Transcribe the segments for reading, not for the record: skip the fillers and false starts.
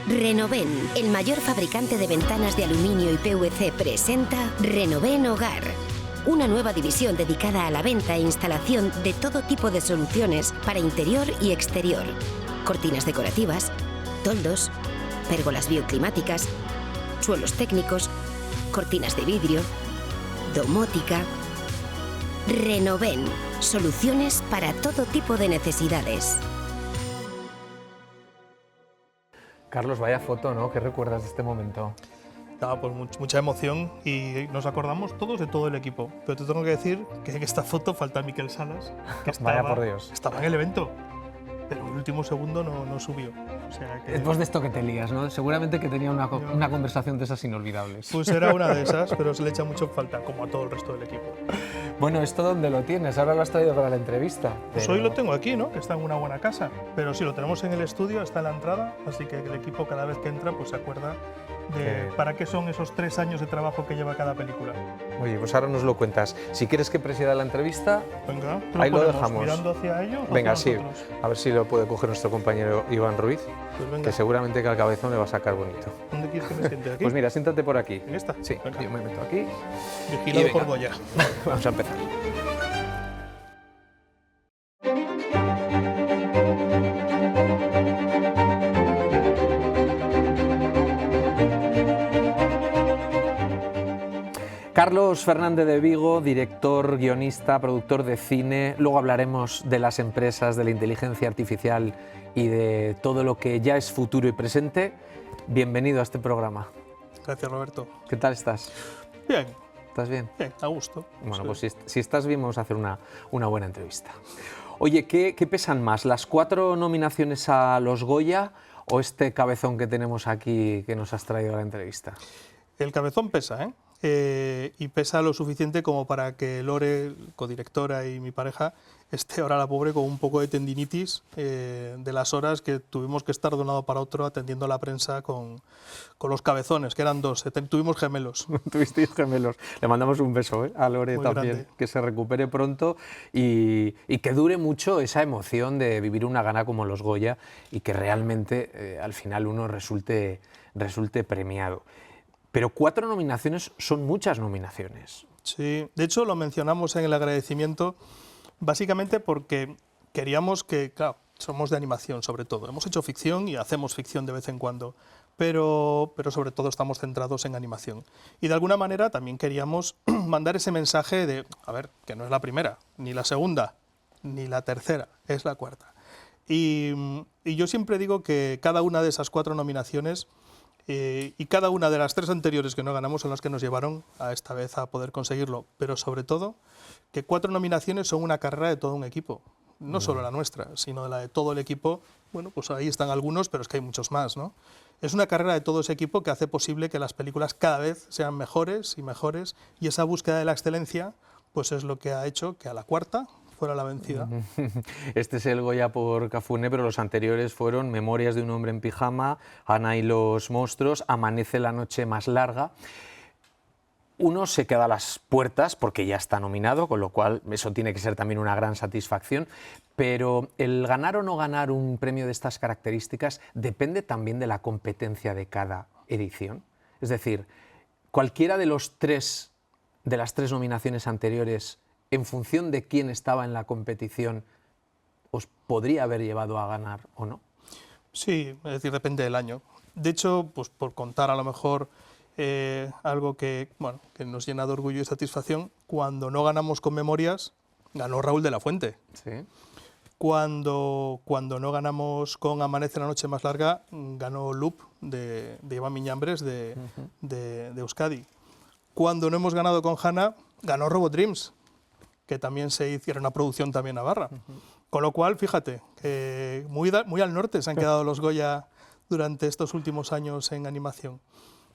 Renoven, el mayor fabricante de ventanas de aluminio y PVC, presenta Renoven Hogar. Una nueva división dedicada a la venta e instalación de todo tipo de soluciones para interior y exterior. Cortinas decorativas, toldos, pérgolas bioclimáticas, suelos técnicos, cortinas de vidrio, domótica. Renoven, soluciones para todo tipo de necesidades. Carlos, vaya foto, ¿no? ¿Qué recuerdas de este momento? Pues mucha emoción y nos acordamos todos de todo el equipo. Pero te tengo que decir que en esta foto falta Miquel Salas, que Vaya por Dios. estaba en el evento, pero en el último segundo no subió. O sea que... Después de esto que te lías, ¿no? Seguramente que tenía una conversación de esas inolvidables. Pues era una de esas, pero se le echa mucho falta, como a todo el resto del equipo. Bueno, ¿esto dónde lo tienes? Ahora lo has traído para la entrevista. Pues hoy lo tengo aquí, ¿no? Que está en una buena casa. Pero sí, lo tenemos en el estudio, está en la entrada, así que el equipo cada vez que entra pues se acuerda de para qué son esos 3 años de trabajo que lleva cada película. Oye, pues ahora nos lo cuentas. Si quieres que presida la entrevista, venga, ahí lo dejamos. Mirando hacia ellos. Venga, sí. Nosotros. A ver si lo puede coger nuestro compañero Iván Ruiz, Pues venga. que seguramente que al cabezón le va a sacar bonito. ¿Dónde quieres que me siente? ¿Aquí? Pues mira, siéntate por aquí. ¿En esta? Sí, Venga. yo me meto aquí. Vigilado por Goya. Vamos a empezar. Carlos Fernández de Vigo, director, guionista, productor de cine. Luego hablaremos de las empresas, de la inteligencia artificial y de todo lo que ya es futuro y presente. Bienvenido a este programa. Gracias, Roberto. ¿Qué tal estás? Bien. ¿Estás bien? Bien, a gusto. Bueno, Sí. pues si estás bien, vamos a hacer una buena entrevista. Oye, ¿qué pesan más? ¿Las 4 nominaciones a los Goya o este cabezón que tenemos aquí que nos has traído a la entrevista? El cabezón pesa, ¿eh? Y pesa lo suficiente como para que Lore, codirectora y mi pareja, esté ahora la pobre con un poco de tendinitis de las horas que tuvimos que estar de un lado para otro atendiendo a la prensa con los cabezones, que eran 2, tuvimos gemelos. Tuvisteis gemelos. Le mandamos un beso a Lore Muy también, grande. que se recupere pronto y que dure mucho esa emoción de vivir una gala como los Goya y que realmente al final uno resulte premiado. Pero 4 nominaciones son muchas nominaciones. Sí, de hecho lo mencionamos en el agradecimiento básicamente porque queríamos que, claro, somos de animación sobre todo, hemos hecho ficción y hacemos ficción de vez en cuando, pero sobre todo estamos centrados en animación. Y de alguna manera también queríamos mandar ese mensaje de, a ver, que no es la primera, ni la segunda, ni la tercera, es la cuarta. Y yo siempre digo que cada una de esas 4 nominaciones y cada una de las 3 anteriores que no ganamos son las que nos llevaron a esta vez a poder conseguirlo, pero sobre todo que 4 nominaciones son una carrera de todo un equipo, no solo la nuestra, sino la de todo el equipo. Bueno, pues ahí están algunos, pero es que hay muchos más, ¿no? Es una carrera de todo ese equipo que hace posible que las películas cada vez sean mejores y mejores, y esa búsqueda de la excelencia pues es lo que ha hecho que a la cuarta fuera la vencida. Este es el Goya por Cafune, pero los anteriores fueron Memorias de un hombre en pijama, Ana y los monstruos, Amanece la noche más larga. Uno se queda a las puertas porque ya está nominado, con lo cual eso tiene que ser también una gran satisfacción, pero el ganar o no ganar un premio de estas características depende también de la competencia de cada edición. Es decir, cualquiera de las 3 nominaciones anteriores, en función de quién estaba en la competición, os podría haber llevado a ganar o no. Sí, es decir, depende del año. De hecho, pues por contar a lo mejor algo que, bueno, que nos llena de orgullo y satisfacción, cuando no ganamos con Memorias, ganó Raúl de la Fuente. Sí. Cuando no ganamos con Amanece la noche más larga, ganó Loop de Iván Miñambres de Euskadi. Cuando no hemos ganado con Hanna, ganó Robot Dreams, que también se hiciera una producción también navarra. Con lo cual, fíjate, que muy al norte se han quedado los Goya durante estos últimos años en animación.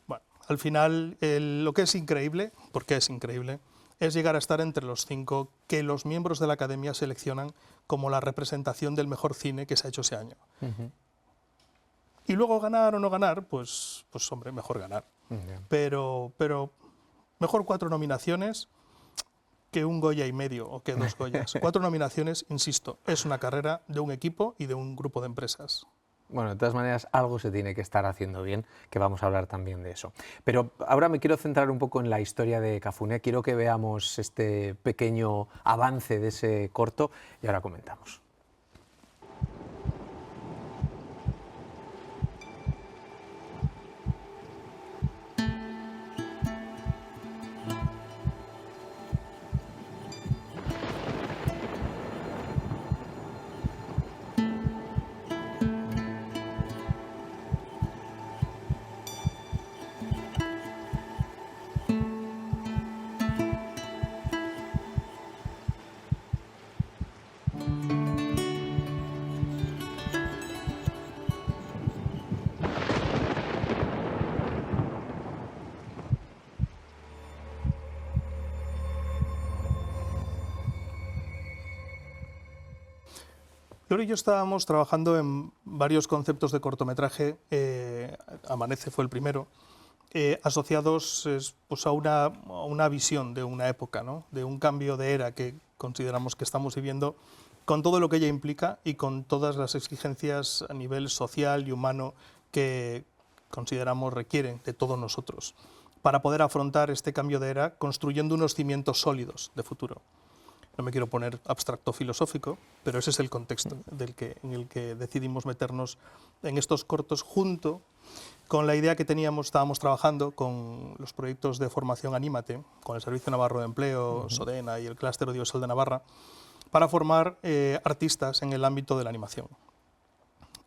Bueno, al final, lo que es increíble, porque es increíble, es llegar a estar entre los 5 que los miembros de la Academia seleccionan como la representación del mejor cine que se ha hecho ese año. Y luego ganar o no ganar, pues hombre, mejor ganar. Pero mejor 4 nominaciones que un Goya y medio o que 2 Goyas. 4 nominaciones, insisto, es una carrera de un equipo y de un grupo de empresas. Bueno, de todas maneras, algo se tiene que estar haciendo bien, que vamos a hablar también de eso. Pero ahora me quiero centrar un poco en la historia de Cafuné. Quiero que veamos este pequeño avance de ese corto y ahora comentamos. Lore y yo estábamos trabajando en varios conceptos de cortometraje, Amanece fue el primero, asociados pues a una visión de una época, ¿no? De un cambio de era que consideramos que estamos viviendo, con todo lo que ella implica y con todas las exigencias a nivel social y humano que consideramos requieren de todos nosotros, para poder afrontar este cambio de era construyendo unos cimientos sólidos de futuro. No me quiero poner abstracto filosófico, pero ese es el contexto en el que decidimos meternos en estos cortos, junto con la idea que estábamos trabajando con los proyectos de formación Anímate, con el Servicio Navarro de Empleo, Sodena y el Clúster Audiovisual de Navarra, para formar artistas en el ámbito de la animación.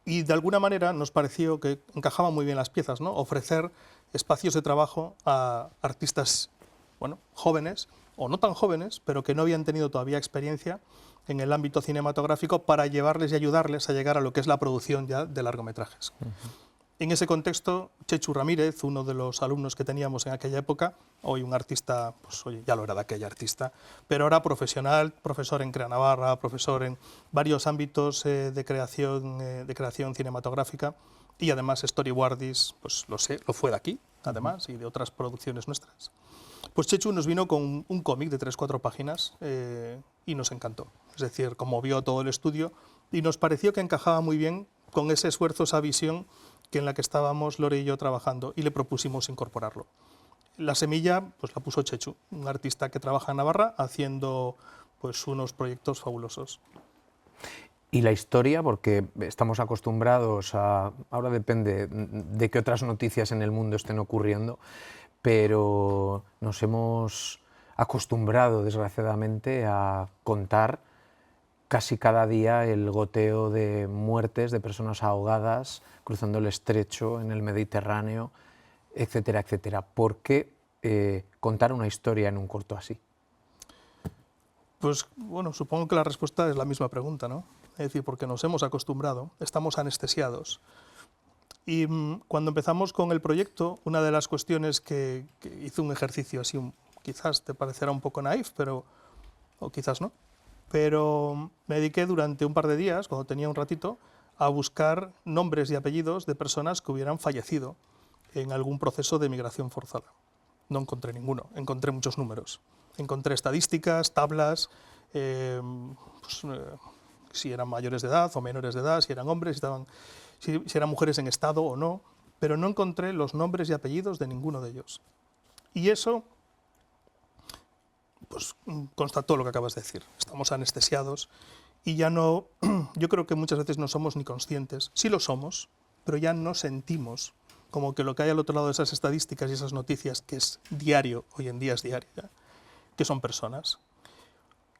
Y de alguna manera nos pareció que encajaban muy bien las piezas, ¿no? Ofrecer espacios de trabajo a artistas, bueno, jóvenes, o no tan jóvenes, pero que no habían tenido todavía experiencia en el ámbito cinematográfico, para llevarles y ayudarles a llegar a lo que es la producción ya de largometrajes. En ese contexto, Chechu Ramírez, uno de los alumnos que teníamos en aquella época, hoy un artista, pues oye, ya lo era de aquella artista, pero ahora profesional, profesor en Crea Navarra, profesor en varios ámbitos de creación cinematográfica, y además storyboardist, pues lo fue de aquí, además, y de otras producciones nuestras. Pues Chechu nos vino con un cómic de 3-4 páginas y nos encantó. Es decir, conmovió todo el estudio y nos pareció que encajaba muy bien con ese esfuerzo, esa visión en la que estábamos Lore y yo trabajando, y le propusimos incorporarlo. La semilla pues la puso Chechu, un artista que trabaja en Navarra haciendo pues unos proyectos fabulosos. Y la historia, porque estamos acostumbrados a... Ahora depende de qué otras noticias en el mundo estén ocurriendo, pero nos hemos acostumbrado, desgraciadamente, a contar casi cada día el goteo de muertes, de personas ahogadas, cruzando el estrecho, en el Mediterráneo, etcétera, etcétera. ¿Por qué contar una historia en un corto así? Pues bueno, supongo que la respuesta es la misma pregunta, ¿no? Es decir, porque nos hemos acostumbrado, estamos anestesiados. Y cuando empezamos con el proyecto, una de las cuestiones que hice un ejercicio así, quizás te parecerá un poco naif, o quizás no, pero me dediqué durante un par de días, cuando tenía un ratito, a buscar nombres y apellidos de personas que hubieran fallecido en algún proceso de migración forzada. No encontré ninguno, encontré muchos números. Encontré estadísticas, tablas, si eran mayores de edad o menores de edad, si eran hombres, si eran mujeres en estado o no, pero no encontré los nombres y apellidos de ninguno de ellos. Y eso pues constató lo que acabas de decir. Estamos anestesiados y ya no, yo creo que muchas veces no somos ni conscientes, sí lo somos, pero ya no sentimos como que lo que hay al otro lado de esas estadísticas y esas noticias, que es diario, hoy en día es diario, ¿ya? Que son personas.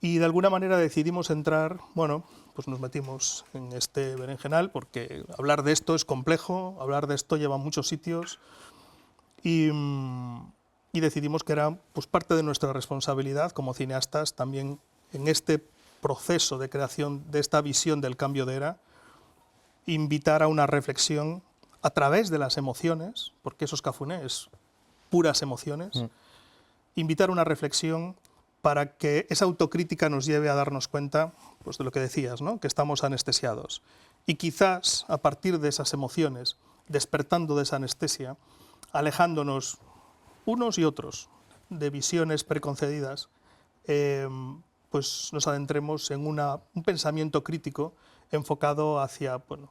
Y de alguna manera decidimos entrar, bueno, pues nos metimos en este berenjenal, porque hablar de esto es complejo, hablar de esto lleva a muchos sitios, y decidimos que era pues parte de nuestra responsabilidad como cineastas también en este proceso de creación de esta visión del cambio de era, invitar a una reflexión a través de las emociones, porque eso es Cafuné, es puras emociones, invitar a una reflexión para que esa autocrítica nos lleve a darnos cuenta pues, de lo que decías, ¿no? Que estamos anestesiados. Y quizás a partir de esas emociones, despertando de esa anestesia, alejándonos unos y otros de visiones preconcebidas, pues nos adentremos en un pensamiento crítico enfocado hacia, bueno,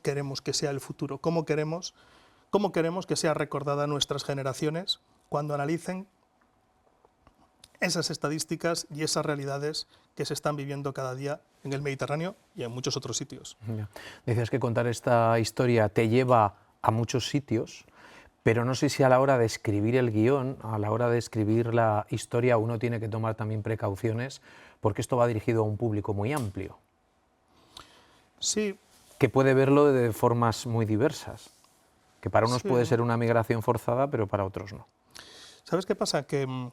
queremos que sea el futuro, cómo queremos que sea recordada nuestras generaciones cuando analicen esas estadísticas y esas realidades que se están viviendo cada día en el Mediterráneo y en muchos otros sitios. Ya. Decías que contar esta historia te lleva a muchos sitios, pero no sé si a la hora de escribir el guión, a la hora de escribir la historia, uno tiene que tomar también precauciones, porque esto va dirigido a un público muy amplio. Sí. Que puede verlo de formas muy diversas, que para unos Sí. puede ser una migración forzada, pero para otros no. ¿Sabes qué pasa? Que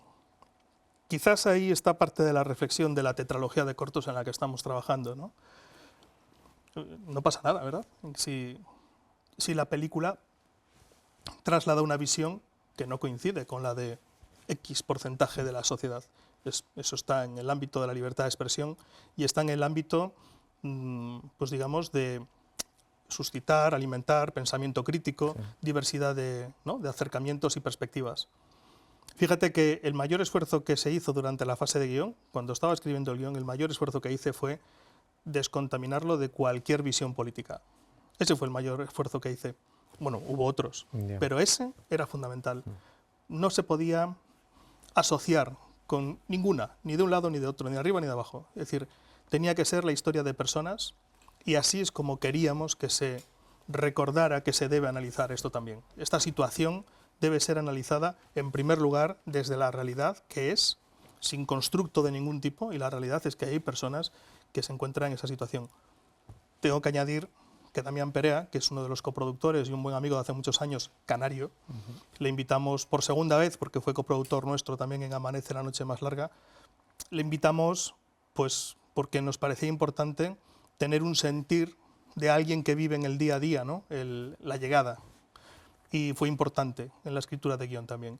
quizás ahí está parte de la reflexión de la tetralogía de cortos en la que estamos trabajando, ¿no? No pasa nada, ¿verdad? Si la película traslada una visión que no coincide con la de X porcentaje de la sociedad. Eso está en el ámbito de la libertad de expresión y está en el ámbito, pues digamos, de suscitar, alimentar pensamiento crítico, sí, diversidad de acercamientos y perspectivas. Fíjate que el mayor esfuerzo que se hizo durante la fase de guión, cuando estaba escribiendo el guión, el mayor esfuerzo que hice fue descontaminarlo de cualquier visión política. Ese fue el mayor esfuerzo que hice. Bueno, hubo otros, pero ese era fundamental. No se podía asociar con ninguna, ni de un lado ni de otro, ni de arriba ni de abajo. Es decir, tenía que ser la historia de personas y así es como queríamos que se recordara que se debe analizar esto también. Esta situación debe ser analizada, en primer lugar, desde la realidad, que es sin constructo de ningún tipo, y la realidad es que hay personas que se encuentran en esa situación. Tengo que añadir que Damián Perea, que es uno de los coproductores y un buen amigo de hace muchos años, canario, le invitamos por segunda vez, porque fue coproductor nuestro también en Amanece la noche más larga, le invitamos pues porque nos parecía importante tener un sentir de alguien que vive en el día a día, ¿no? La llegada. Y fue importante en la escritura de guión también.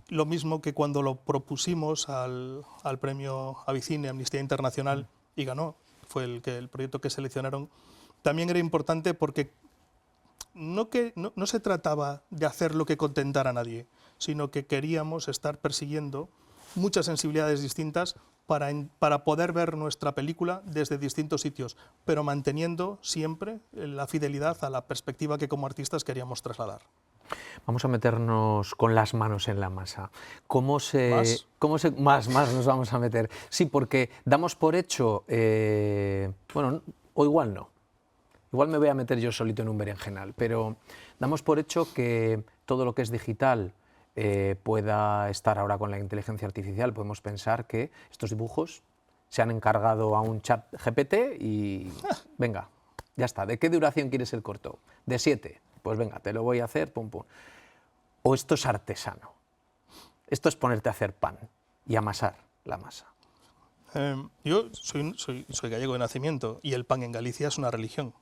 Lo mismo que cuando lo propusimos al premio Avicine, Amnistía Internacional, y ganó, fue el proyecto que seleccionaron, también era importante porque no se trataba de hacer lo que contentara a nadie, sino que queríamos estar persiguiendo muchas sensibilidades distintas para poder ver nuestra película desde distintos sitios, pero manteniendo siempre la fidelidad a la perspectiva que como artistas queríamos trasladar. Vamos a meternos con las manos en la masa. Más nos vamos a meter? Sí, porque damos por hecho, bueno, o igual no. Igual me voy a meter yo solito en un berenjenal, pero damos por hecho que todo lo que es digital pueda estar ahora con la inteligencia artificial. Podemos pensar que estos dibujos se han encargado a un chat GPT y venga, ya está. ¿De qué duración quieres el corto? De 7. Pues venga, te lo voy a hacer, pum, pum. O esto es artesano. Esto es ponerte a hacer pan y amasar la masa. Yo soy gallego de nacimiento y el pan en Galicia es una religión.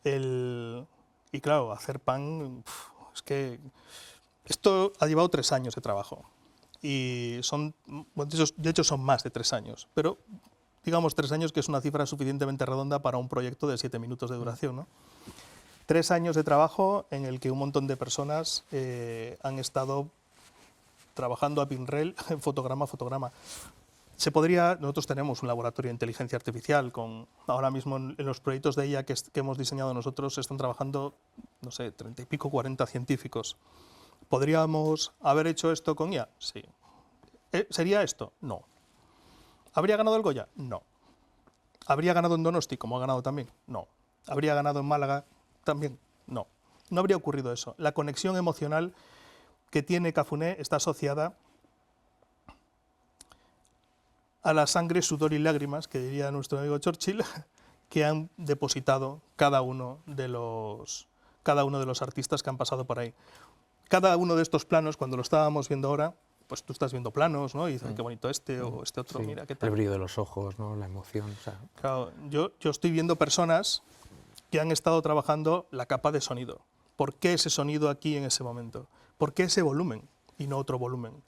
Y claro, hacer pan, es que esto ha llevado 3 años de trabajo. Y de hecho son más de 3 años, pero digamos 3 años, que es una cifra suficientemente redonda para un proyecto de 7 minutos de duración, ¿no? 3 años de trabajo en el que un montón de personas han estado trabajando a pinrel, fotograma a fotograma. Nosotros tenemos un laboratorio de inteligencia artificial, ahora mismo en los proyectos de ella que hemos diseñado nosotros están trabajando, no sé, 30 y pico, 40 científicos. ¿Podríamos haber hecho esto con IA? Sí. ¿Sería esto? No. ¿Habría ganado el Goya? No. ¿Habría ganado en Donosti, como ha ganado también? No. ¿Habría ganado en Málaga? También no. No habría ocurrido eso. La conexión emocional que tiene Cafuné está asociada a la sangre, sudor y lágrimas, que diría nuestro amigo Churchill, que han depositado cada uno de los artistas que han pasado por ahí. Cada uno de estos planos, cuando lo estábamos viendo ahora, pues tú estás viendo planos, ¿no? Y dices, qué bonito este o este otro, sí, mira, qué tal. El brillo de los ojos, ¿no? La emoción. O sea. Claro, yo estoy viendo personas que han estado trabajando la capa de sonido. ¿Por qué ese sonido aquí en ese momento? ¿Por qué ese volumen y no otro volumen?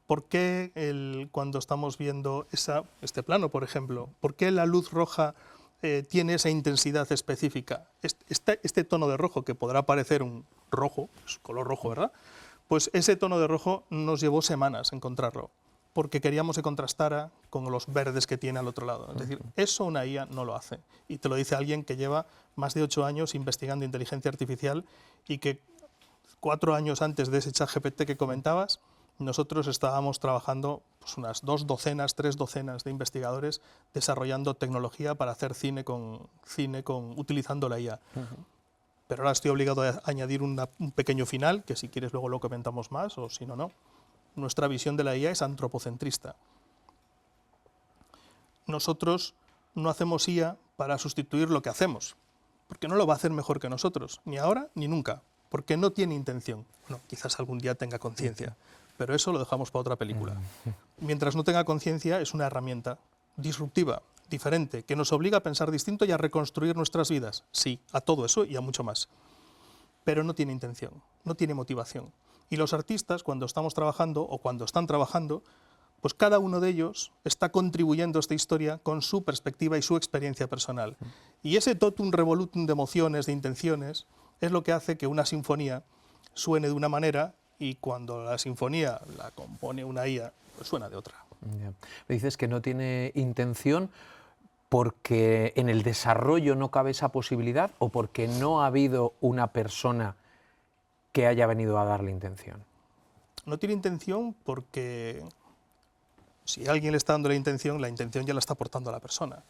¿Por qué cuando estamos viendo este plano, por ejemplo, por qué la luz roja tiene esa intensidad específica? Este tono de rojo, que podrá parecer un rojo, es color rojo, ¿verdad? Pues ese tono de rojo nos llevó semanas encontrarlo. porque queríamos que contrastara con los verdes que tiene al otro lado. Es decir, eso una IA no lo hace. Y te lo dice alguien que lleva más de 8 años investigando inteligencia artificial y que 4 años antes de ese ChatGPT que comentabas, nosotros estábamos trabajando pues, unas 2 docenas, 3 docenas de investigadores desarrollando tecnología para hacer cine utilizando la IA. Pero ahora estoy obligado a añadir un pequeño final, que si quieres luego lo comentamos más, o si no, no. Nuestra visión de la IA es antropocentrista. Nosotros no hacemos IA para sustituir lo que hacemos, porque no lo va a hacer mejor que nosotros, ni ahora ni nunca, porque no tiene intención. Bueno, quizás algún día tenga conciencia, pero eso lo dejamos para otra película. Mientras no tenga conciencia, es una herramienta disruptiva, diferente, que nos obliga a pensar distinto y a reconstruir nuestras vidas. Sí, a todo eso y a mucho más. Pero no tiene intención, no tiene motivación. Y los artistas, cuando estamos trabajando o cuando están trabajando, pues cada uno de ellos está contribuyendo a esta historia con su perspectiva y su experiencia personal. Y ese totum revolutum de emociones, de intenciones, es lo que hace que una sinfonía suene de una manera y cuando la sinfonía la compone una IA, pues suena de otra. Ya. Me dices que no tiene intención porque en el desarrollo no cabe esa posibilidad o porque no ha habido una persona que haya venido a darle intención. No tiene intención porque si alguien le está dando la intención ya la está aportando a la persona.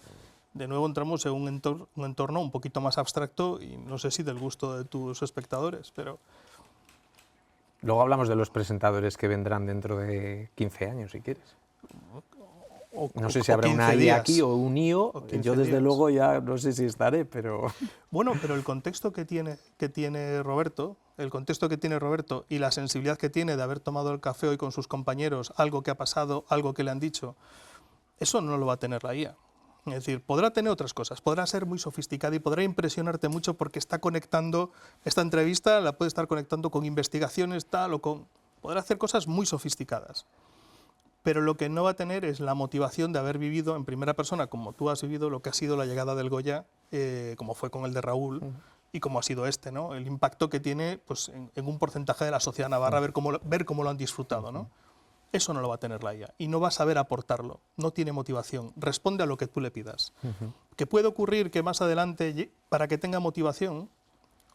De nuevo entramos en un entorno un poquito más abstracto y no sé si del gusto de tus espectadores, pero... Luego hablamos de los presentadores que vendrán dentro de 15 años, si quieres. No sé si habrá una IA aquí o un IO, yo desde luego ya no sé si estaré, pero... Bueno, pero el contexto que tiene Roberto, y la sensibilidad que tiene de haber tomado el café hoy con sus compañeros, algo que ha pasado, algo que le han dicho, eso no lo va a tener la IA. Es decir, podrá tener otras cosas, podrá ser muy sofisticada y podrá impresionarte mucho porque está conectando, esta entrevista la puede estar conectando con investigaciones tal o con... Podrá hacer cosas muy sofisticadas. Pero lo que no va a tener es la motivación de haber vivido en primera persona, como tú has vivido, lo que ha sido la llegada del Goya, como fue con el de Raúl, y como ha sido este, ¿no? El impacto que tiene pues, en un porcentaje de la sociedad navarra, ver cómo lo han disfrutado, ¿no? Eso no lo va a tener la IA, y no va a saber aportarlo, no tiene motivación, responde a lo que tú le pidas. Que puede ocurrir que más adelante, para que tenga motivación,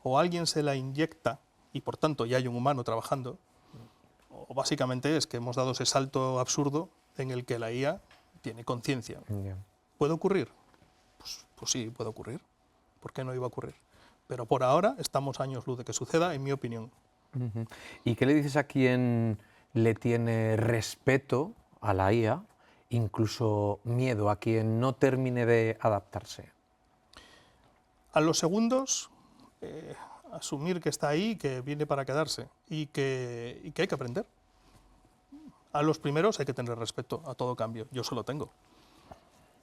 o alguien se la inyecta, y por tanto ya hay un humano trabajando, o básicamente es que hemos dado ese salto absurdo en el que la IA tiene conciencia. ¿Puede ocurrir? Pues sí, puede ocurrir. ¿Por qué no iba a ocurrir? Pero por ahora estamos a años luz de que suceda, en mi opinión. ¿Y qué le dices a quien le tiene respeto a la IA, incluso miedo, a quien no termine de adaptarse? A los segundos, asumir que está ahí, que viene para quedarse y que hay que aprender. A los primeros hay que tener respeto a todo cambio, yo se lo tengo.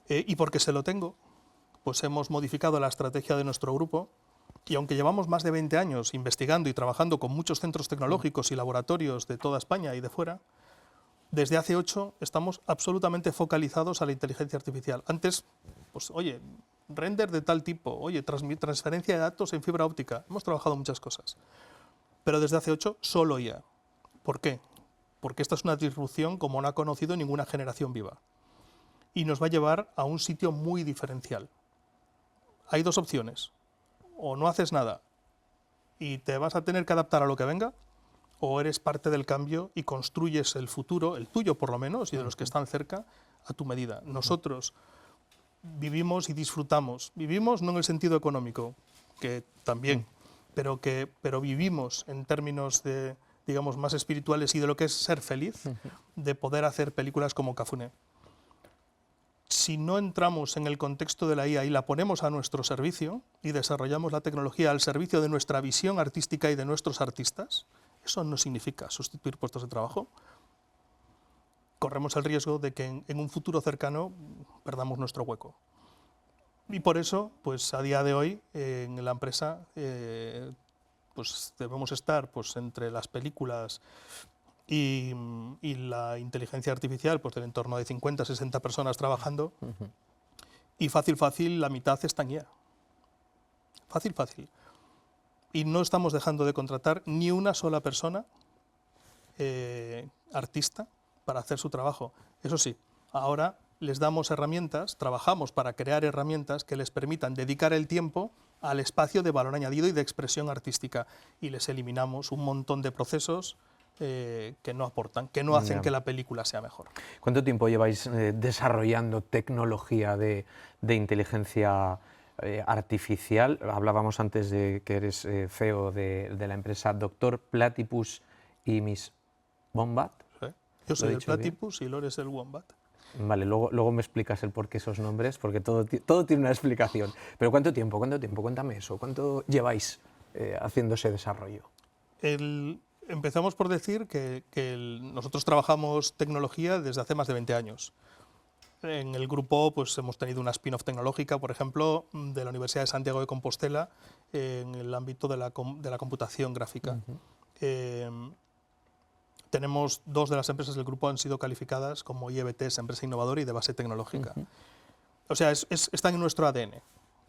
Y porque se lo tengo, pues hemos modificado la estrategia de nuestro grupo y aunque llevamos más de 20 años investigando y trabajando con muchos centros tecnológicos y laboratorios de toda España y de fuera, desde hace 8 estamos absolutamente focalizados a la inteligencia artificial. Antes, pues oye, render de tal tipo, oye, transferencia de datos en fibra óptica, hemos trabajado muchas cosas. Pero desde hace 8 solo IA. ¿Por qué? Porque esta es una disrupción como no ha conocido ninguna generación viva. Y nos va a llevar a un sitio muy diferencial. Hay 2 opciones. O no haces nada y te vas a tener que adaptar a lo que venga, o eres parte del cambio y construyes el futuro, el tuyo por lo menos, y de los que están cerca, a tu medida. Nosotros vivimos y disfrutamos. Vivimos no en el sentido económico, que también, pero vivimos en términos de, digamos, más espirituales y de lo que es ser feliz, de poder hacer películas como Cafuné. Si no entramos en el contexto de la IA y la ponemos a nuestro servicio y desarrollamos la tecnología al servicio de nuestra visión artística y de nuestros artistas, eso no significa sustituir puestos de trabajo. Corremos el riesgo de que en un futuro cercano perdamos nuestro hueco. Y por eso, pues a día de hoy, en la empresa, pues debemos estar pues, entre las películas y la inteligencia artificial, pues del entorno de 50, 60 personas trabajando, y fácil, la mitad está en IA. Fácil. Y no estamos dejando de contratar ni una sola persona, artista, para hacer su trabajo. Eso sí, ahora les damos herramientas, trabajamos para crear herramientas que les permitan dedicar el tiempo al espacio de valor añadido y de expresión artística, y les eliminamos un montón de procesos que no aportan, que no hacen que la película sea mejor. ¿Cuánto tiempo lleváis desarrollando tecnología de inteligencia artificial? Hablábamos antes de que eres CEO de la empresa Dr. Platypus y Miss Wombat. ¿Sí? Yo soy el Platypus y Lore es el Wombat. Vale, luego me explicas el porqué esos nombres, porque todo tiene una explicación. Pero ¿cuánto tiempo? Cuéntame eso. ¿Cuánto lleváis haciendo ese desarrollo? Empezamos por decir que nosotros trabajamos tecnología desde hace más de 20 años. En el grupo pues, hemos tenido una spin-off tecnológica, por ejemplo, de la Universidad de Santiago de Compostela, en el ámbito de la computación gráfica. Tenemos 2 de las empresas del grupo han sido calificadas como IEBTs, empresa innovadora y de base tecnológica. O sea, están en nuestro ADN.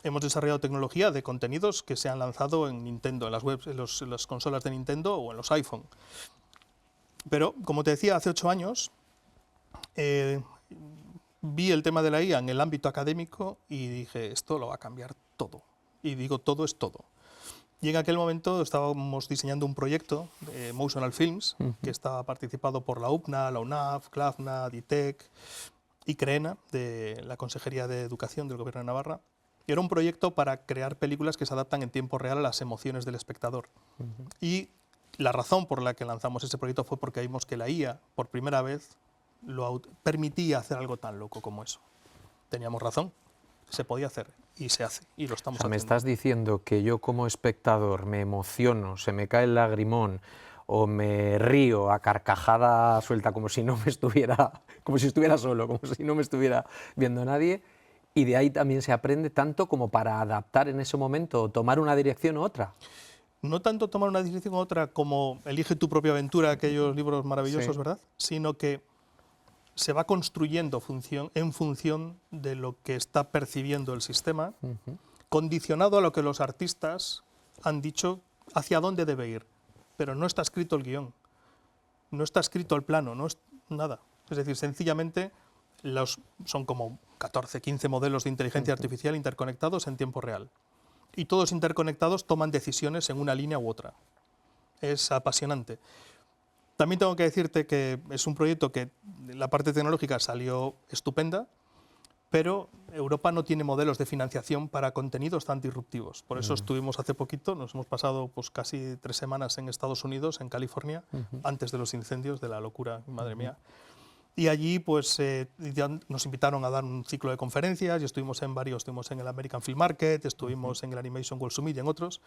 Hemos desarrollado tecnología de contenidos que se han lanzado en Nintendo, en las webs, en las consolas de Nintendo o en los iPhone. Pero, como te decía, hace 8 años vi el tema de la IA en el ámbito académico y dije, esto lo va a cambiar todo. Y digo, todo es todo. Y en aquel momento estábamos diseñando un proyecto de Motional Films, que estaba participado por la UPNA, la UNAF, CLAFNA, DITEC y CREENA, de la Consejería de Educación del Gobierno de Navarra. Y era un proyecto para crear películas que se adaptan en tiempo real a las emociones del espectador. Y la razón por la que lanzamos ese proyecto fue porque vimos que la IA, por primera vez, permitía hacer algo tan loco como eso. Teníamos razón, se podía hacer y se hace, y lo estamos haciendo. Me estás diciendo que yo como espectador me emociono, se me cae el lagrimón o me río a carcajada suelta como si no me estuviera, como si estuviera solo, como si no me estuviera viendo nadie, y de ahí también se aprende tanto como para adaptar en ese momento o tomar una dirección u otra. No tanto tomar una dirección u otra como Elige tu propia aventura, aquellos libros maravillosos, sí, ¿verdad? Sino que se va construyendo en función de lo que está percibiendo el sistema, condicionado a lo que los artistas han dicho hacia dónde debe ir. Pero no está escrito el guión, no está escrito el plano, no es nada. Es decir, sencillamente son como 14, 15 modelos de inteligencia artificial interconectados en tiempo real. Y todos interconectados toman decisiones en una línea u otra. Es apasionante. También tengo que decirte que es un proyecto que la parte tecnológica salió estupenda, pero Europa no tiene modelos de financiación para contenidos tan disruptivos. Por eso estuvimos hace poquito, nos hemos pasado pues, casi 3 semanas en Estados Unidos, en California, antes de los incendios, de la locura, madre mía. Y allí pues, nos invitaron a dar un ciclo de conferencias y estuvimos en varios, estuvimos en el American Film Market, estuvimos en el Animation World Summit y en otros.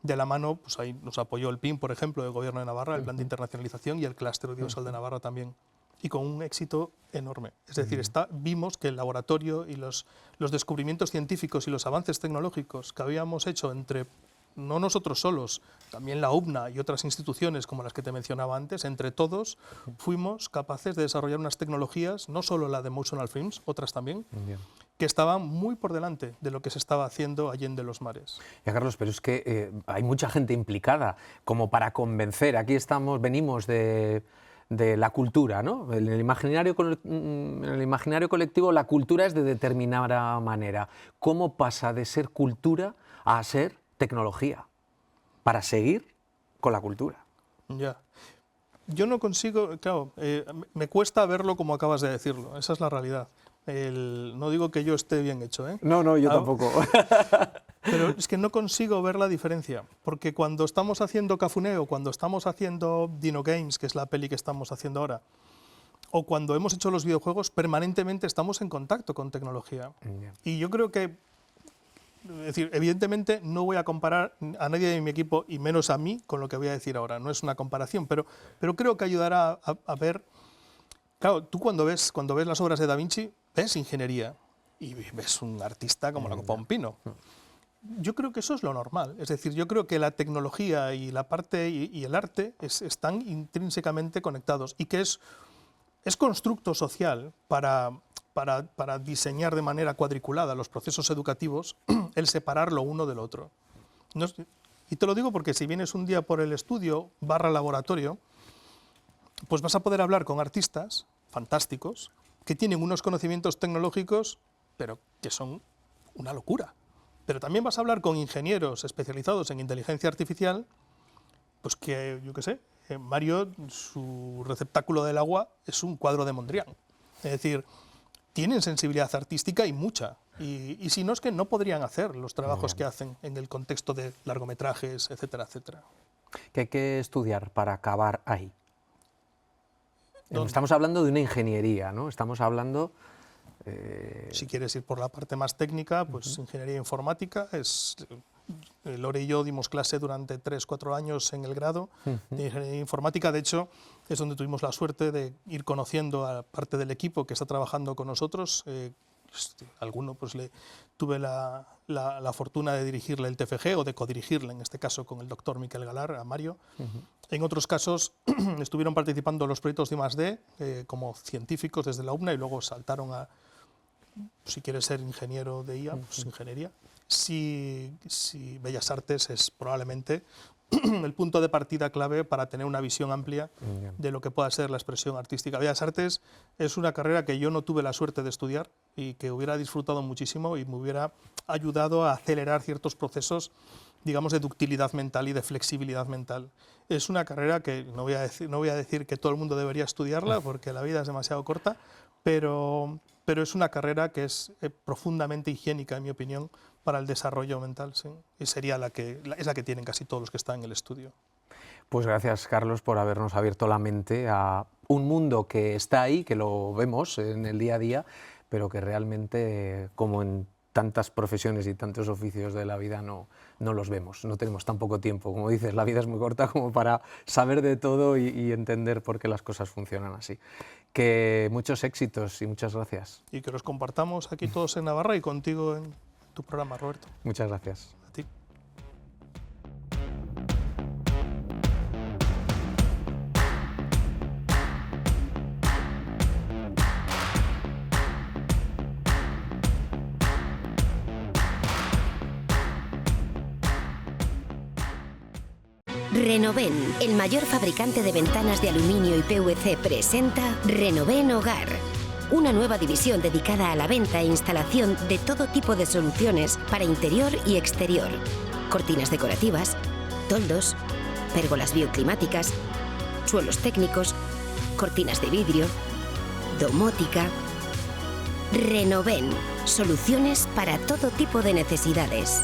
De la mano, pues ahí nos apoyó el PIN, por ejemplo, del Gobierno de Navarra, el Plan de Internacionalización y el Clúster Audiovisual de Navarra también. Y con un éxito enorme. Es decir, vimos que el laboratorio y los descubrimientos científicos y los avances tecnológicos que habíamos hecho entre, no nosotros solos, también la UPNA y otras instituciones como las que te mencionaba antes, entre todos fuimos capaces de desarrollar unas tecnologías, no solo la de Motional Films, otras también, que estaban muy por delante de lo que se estaba haciendo allende los mares. Ya, Carlos, pero es que hay mucha gente implicada como para convencer. Aquí venimos de la cultura, ¿no? En el imaginario colectivo la cultura es de determinada manera. ¿Cómo pasa de ser cultura a ser tecnología para seguir con la cultura? Ya. Yo no consigo, claro, me cuesta verlo como acabas de decirlo, esa es la realidad. No digo que yo esté bien hecho, ¿eh? No, yo tampoco. Pero es que no consigo ver la diferencia, porque cuando estamos haciendo Cafuné o cuando estamos haciendo Dino Games, que es la peli que estamos haciendo ahora, o cuando hemos hecho los videojuegos, permanentemente estamos en contacto con tecnología. Y yo creo que, es decir, evidentemente no voy a comparar a nadie de mi equipo, y menos a mí, con lo que voy a decir ahora. No es una comparación, pero creo que ayudará a ver. Claro, tú cuando ves las obras de Da Vinci, ves ingeniería y ves un artista como la copa de un pino. Yo creo que eso es lo normal. Es decir, yo creo que la tecnología y la parte y el arte están intrínsecamente conectados y que es constructo social para diseñar de manera cuadriculada los procesos educativos, el separar lo uno del otro. Y te lo digo porque si vienes un día por el estudio / laboratorio, pues vas a poder hablar con artistas fantásticos que tienen unos conocimientos tecnológicos, pero que son una locura. Pero también vas a hablar con ingenieros especializados en inteligencia artificial, pues que, yo qué sé, Mario, su receptáculo del agua es un cuadro de Mondrian. Es decir, tienen sensibilidad artística y mucha. Y si no, es que no podrían hacer los trabajos que hacen en el contexto de largometrajes, etcétera, etcétera. ¿Qué hay que estudiar para acabar ahí? ¿Dónde? Estamos hablando de una ingeniería, ¿no? Estamos hablando... Si quieres ir por la parte más técnica, pues ingeniería informática. Lore y yo dimos clase durante 3-4 años en el grado de ingeniería informática. De hecho, es donde tuvimos la suerte de ir conociendo a parte del equipo que está trabajando con nosotros. Alguno pues tuve la fortuna de dirigirle el TFG o de codirigirle, en este caso con el doctor Miquel Galar, a Mario. En otros casos estuvieron participando en los proyectos de I+D como científicos desde la UBNA y luego saltaron a, si quieres ser ingeniero de IA, pues ingeniería. Si Bellas Artes es probablemente el punto de partida clave para tener una visión amplia de lo que pueda ser la expresión artística. Bellas Artes es una carrera que yo no tuve la suerte de estudiar y que hubiera disfrutado muchísimo y me hubiera ayudado a acelerar ciertos procesos, digamos, de ductilidad mental y de flexibilidad mental. Es una carrera que no voy a decir que todo el mundo debería estudiarla porque la vida es demasiado corta, pero es una carrera que es profundamente higiénica, en mi opinión, para el desarrollo mental, sí. Y sería es la que tienen casi todos los que están en el estudio. Pues gracias, Carlos, por habernos abierto la mente a un mundo que está ahí, que lo vemos en el día a día, pero que realmente, como en tantas profesiones y tantos oficios de la vida, no los vemos, no tenemos tan poco tiempo. Como dices, la vida es muy corta como para saber de todo y entender por qué las cosas funcionan así. Que muchos éxitos y muchas gracias. Y que los compartamos aquí todos en Navarra y contigo en tu programa, Roberto. Muchas gracias. A ti. Renoven, el mayor fabricante de ventanas de aluminio y PVC, presenta Renoven Hogar. Una nueva división dedicada a la venta e instalación de todo tipo de soluciones para interior y exterior. Cortinas decorativas, toldos, pérgolas bioclimáticas, suelos técnicos, cortinas de vidrio, domótica. Renoven, soluciones para todo tipo de necesidades.